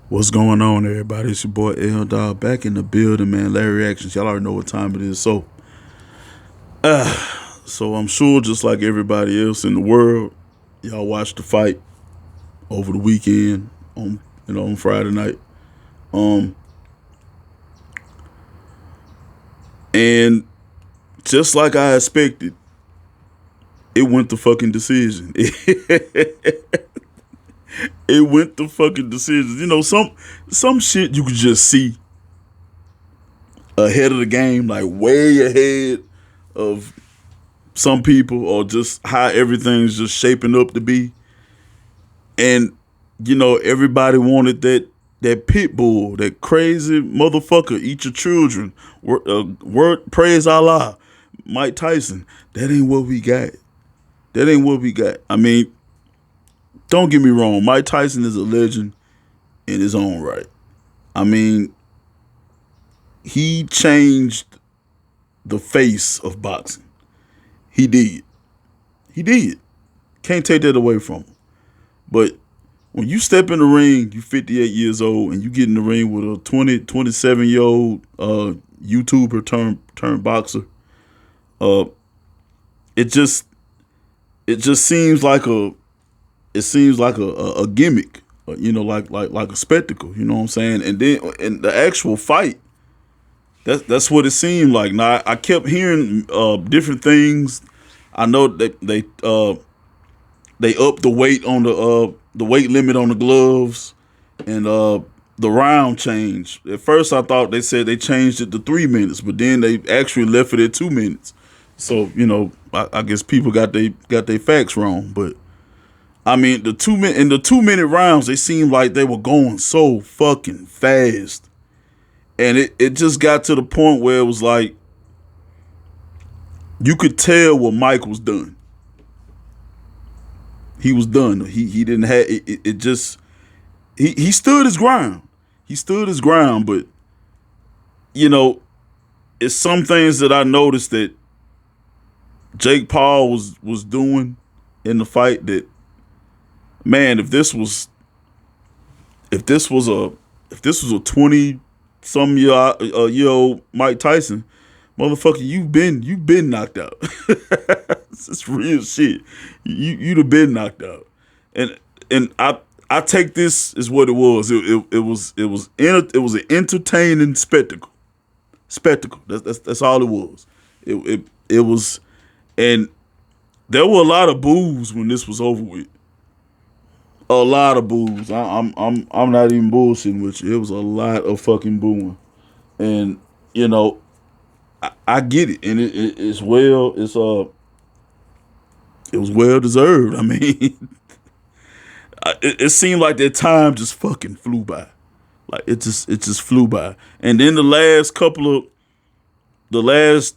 What's going on, everybody? It's your boy L Dog back in the building, man. Larry Reactions. Y'all already know what time it is. So I'm sure, just like everybody else in the world, y'all watched the fight over the weekend on Friday night. Um, and just like I expected, it went the fucking decision. It went the fucking decision. Some shit you could just see ahead of the game, like way ahead of some people, or just how everything's just shaping up to be. And everybody wanted that pit bull, that crazy motherfucker, eat your children. Word praise Allah, Mike Tyson. That ain't what we got. That ain't what we got. I mean, don't get me wrong. Mike Tyson is a legend in his own right. I mean, he changed the face of boxing. He did. He did. Can't take that away from him. But when you step in the ring, you 58 years old, and you get in the ring with a 27 year old YouTuber turned boxer, uh, it just it just seems like a gimmick, like a spectacle. You know what I'm saying? And then in the actual fight, that's what it seemed like. Now I kept hearing different things. I know that they upped the weight on the weight limit on the gloves, and the round changed. At first, I thought they said they changed it to 3 minutes, but then they actually left it at 2 minutes. So I guess people got their facts wrong. But I mean, in the 2 minute rounds, they seemed like they were going so fucking fast, and it just got to the point where it was like you could tell what Mike was done. He was done. He didn't have it just he stood his ground. He stood his ground, but you know, it's some things that I noticed that Jake Paul was doing in the fight that, man, if this was a 20 some year old Mike Tyson, motherfucker, you've been knocked out. It's real shit. You'd have been knocked out. And I take this as what it was. It was an entertaining spectacle. Spectacle. That's all it was. It was, and there were a lot of boos when this was over with. A lot of boos. I'm not even bullshitting with you. It was a lot of fucking booing, and you know I get it, and it was well deserved. I mean, it seemed like that time just fucking flew by. Like it just flew by. And then the last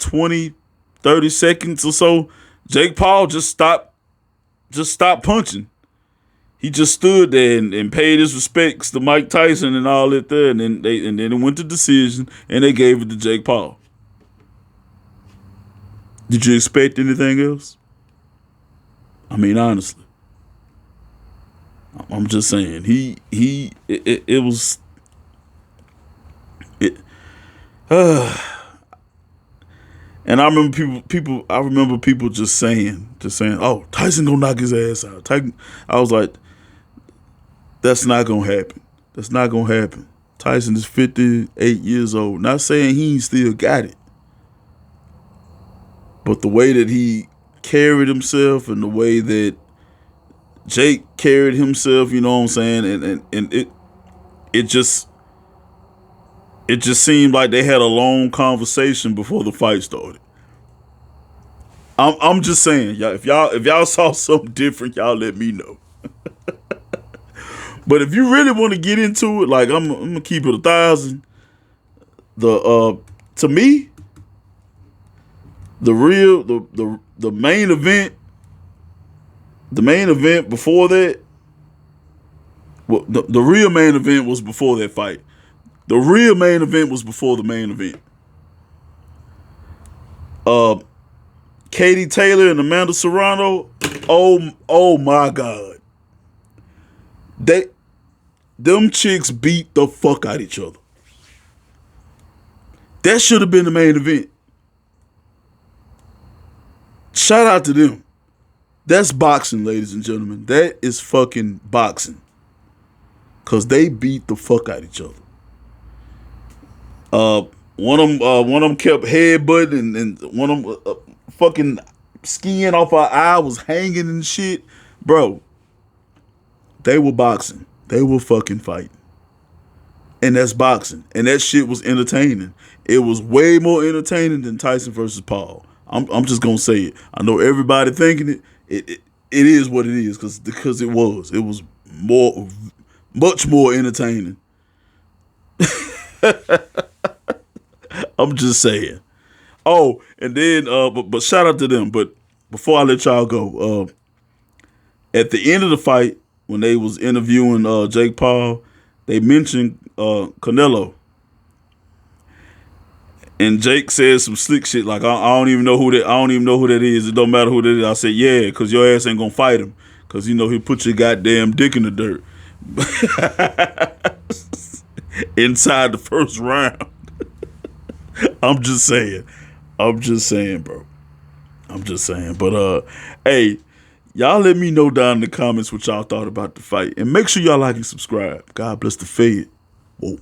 20, 30 seconds or so, Jake Paul just stopped punching. He just stood there and paid his respects to Mike Tyson and all that there, and then it went to decision, and they gave it to Jake Paul. Did you expect anything else? I mean, honestly, I'm just saying it was it. And I remember people just saying, "Oh, Tyson gonna knock his ass out." Tyson, I was like, "That's not gonna happen. That's not gonna happen." Tyson is 58 years old. Not saying he ain't still got it, but the way that he carried himself and the way that Jake carried himself, you know what I'm saying, and it just seemed like they had a long conversation before the fight started. I'm just saying, y'all, if y'all saw something different, y'all let me know. But if you really want to get into it, like I'm gonna keep it 1,000. The To me, the real the main event, before that, well, the real main event was before that fight. The real main event was before the main event. Uh, Katie Taylor and Amanda Serrano. Oh my God. They Them chicks beat the fuck out of each other. That should have been the main event. Shout out to them. That's boxing, ladies and gentlemen. That is fucking boxing. Cause they beat the fuck out of each other. One of them kept headbutting, and one of them fucking skin off her eye was hanging and shit. Bro, they were boxing. They were fucking fighting. And that's boxing. And that shit was entertaining. It was way more entertaining than Tyson versus Paul. I'm just gonna say it. I know everybody thinking it. It is what it is because it was. It was much more entertaining. I'm just saying. Oh, and then but shout out to them. But before I let y'all go, at the end of the fight, when they was interviewing Jake Paul, they mentioned Canelo. And Jake said some slick shit like I don't even know who that is. It don't matter who that is. I said, yeah, because your ass ain't gonna fight him. Cause he'll put your goddamn dick in the dirt. Inside the first round. I'm just saying, bro. I'm just saying. But hey, y'all let me know down in the comments what y'all thought about the fight. And make sure y'all like and subscribe. God bless the Fed. Whoa.